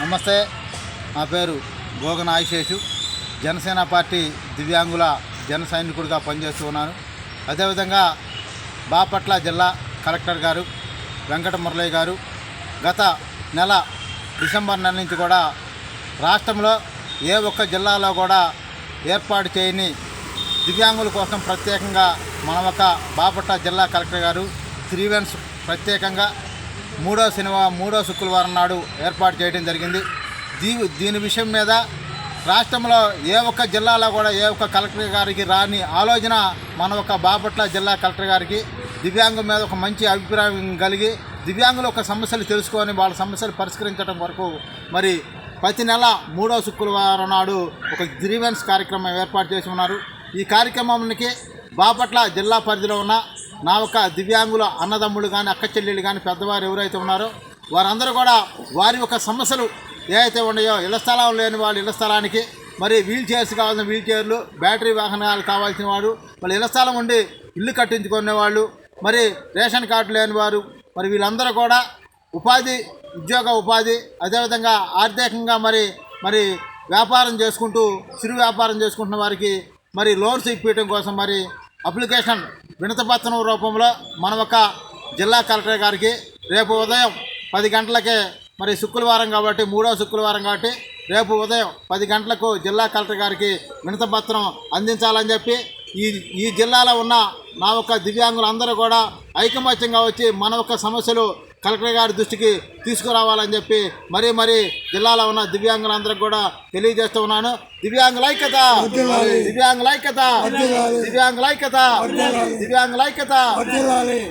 నమస్తే, నా పేరు గోగన ఆయుషేషు. జనసేన పార్టీ దివ్యాంగుల జన సైనికుడిగా పనిచేస్తూ ఉన్నాను. అదేవిధంగా బాపట్ల జిల్లా కలెక్టర్ గారు వెంకట మురళి గారు గత నెల డిసెంబర్ నెల నుంచి కూడా రాష్ట్రంలో ఏ ఒక్క జిల్లాలో కూడా ఏర్పాటు చేయని దివ్యాంగుల కోసం ప్రత్యేకంగా మన ఒక బాపట్ల జిల్లా కలెక్టర్ గారు 3 ఈవెంట్స్ ప్రత్యేకంగా మూడో శుక్రవారం నాడు ఏర్పాటు చేయడం జరిగింది. దీని విషయం మీద రాష్ట్రంలో ఏ ఒక్క జిల్లాలో కూడా ఏ ఒక్క కలెక్టర్ గారికి రాని ఆలోచన మన ఒక బాపట్ల జిల్లా కలెక్టర్ గారికి దివ్యాంగుల మీద ఒక మంచి అభిప్రాయం కలిగి దివ్యాంగుల ఒక సమస్యలు తెలుసుకొని వాళ్ళ సమస్యలు పరిష్కరించడం వరకు మరి ప్రతి నెల 3వ శుక్రవారం నాడు ఒక గ్రీవెన్స్ కార్యక్రమం ఏర్పాటు చేసి ఉన్నారు. ఈ కార్యక్రమానికి బాపట్ల జిల్లా పరిధిలో ఉన్న నా ఒక దివ్యాంగుల అన్నదమ్ములు కానీ అక్క చెల్లెళ్ళు కానీ పెద్దవారు ఎవరైతే ఉన్నారో వారందరూ కూడా వారి యొక్క సమస్యలు ఏవైతే ఉన్నాయో ఇళ్ల స్థలం లేని వాళ్ళు ఇళ్ల స్థలానికి, మరి వీల్ చైర్స్ కావాల్సిన వీల్ చైర్లు, బ్యాటరీ వాహనాలు కావాల్సిన వాడు, మళ్ళీ ఇళ్ల స్థలం ఉండి ఇల్లు కట్టించుకునేవాళ్ళు, మరి రేషన్ కార్డు లేని వారు, మరి వీళ్ళందరూ కూడా ఉపాధి అదేవిధంగా ఆర్థికంగా మరి వ్యాపారం చేసుకుంటూ చిరు వ్యాపారం చేసుకుంటున్న వారికి మరి లోన్స్ ఇప్పించడం కోసం మరి అప్లికేషన్ వినతిపత్రం రూపంలో మన ఒక జిల్లా కలెక్టర్ గారికి రేపు ఉదయం 10 గంటలకే, మరి శుక్రవారం కాబట్టి 3వ శుక్రవారం కాబట్టి రేపు ఉదయం 10 గంటలకు జిల్లా కలెక్టర్ గారికి వినతిపత్రం అందించాలని చెప్పి ఈ జిల్లాలో ఉన్న నా ఒక దివ్యాంగులందరూ కూడా ఐకమత్యంగా వచ్చి మన ఒక సమస్యలు కలెక్టర్ గారి దృష్టికి తీసుకురావాలని చెప్పి మరీ జిల్లాలో ఉన్న దివ్యాంగులందరికీ కూడా తెలియజేస్తూ ఉన్నాను. దివ్యాంగుల ఐక్యత.